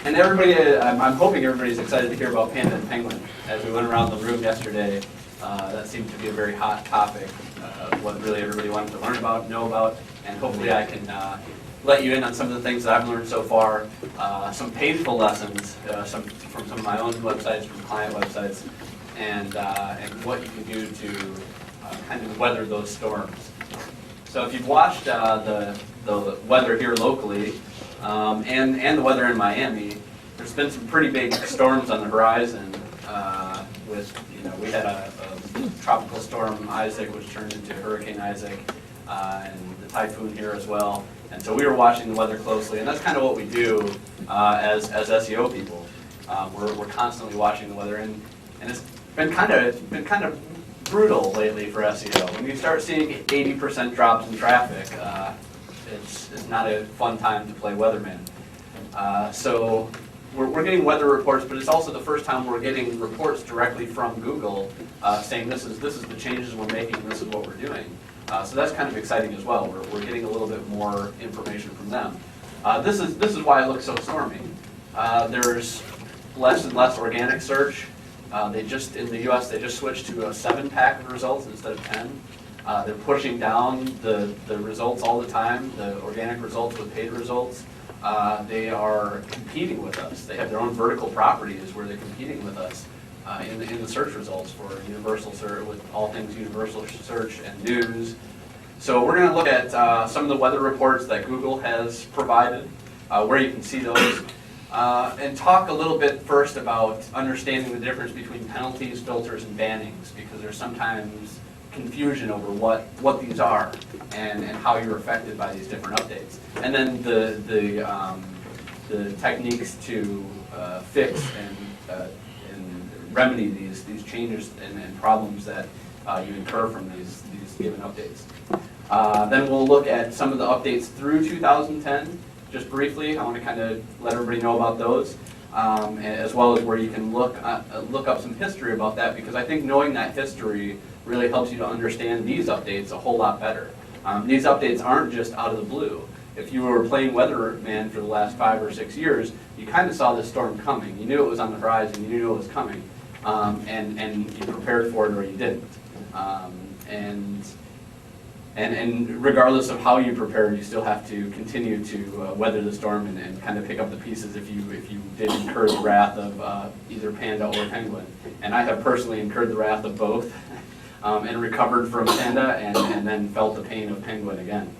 And everybody, I'm hoping everybody's excited to hear about Panda and Penguin. As we went around the room yesterday, that seemed to be a very hot topic, what really everybody wanted to learn about, know about, and hopefully I can let you in on some of the things that I've learned so far, some painful lessons from some of my own websites, from client websites, and what you can do to kind of weather those storms. So if you've watched the weather here locally, and the weather in Miami, there's been some pretty big storms on the horizon. We had a tropical storm Isaac, which turned into Hurricane Isaac, and the typhoon here as well. And so we were watching the weather closely, and that's kind of what we do as SEO people. We're constantly watching the weather, and it's been kind of brutal lately for SEO. When you start seeing 80% drops in traffic, it's not a fun time to play weatherman. So we're getting weather reports, but it's also the first time we're getting reports directly from Google saying this is the changes we're making, and this is what we're doing. So that's kind of exciting as well. We're getting a little bit more information from them. This is why it looks so stormy. There's less and less organic search. In the U.S. they just switched to a 7-pack of results instead of 10. They're pushing down the results all the time, the organic results with paid results. They are competing with us. They have their own vertical properties where they're competing with us in the search results for universal search, with all things universal search and news. So we're going to look at some of the weather reports that Google has provided, where you can see those, and talk a little bit first about understanding the difference between penalties, filters, and bannings, because there's sometimes confusion over what these are and how you're affected by these different updates. And then the techniques to fix and remedy these changes and problems that you incur from these given updates. Then we'll look at some of the updates through 2010, just briefly. I want to kind of let everybody know about those, as well as where you can look up some history about that, because I think knowing that history really helps you to understand these updates a whole lot better. These updates aren't just out of the blue. If you were playing weatherman for the last 5 or 6 years, you kind of saw this storm coming. You knew it was on the horizon, you knew it was coming, and you prepared for it or you didn't. And regardless of how you prepared, you still have to continue to weather the storm and kind of pick up the pieces if you did incur the wrath of either Panda or Penguin. And I have personally incurred the wrath of both, and recovered from Panda and then felt the pain of Penguin again.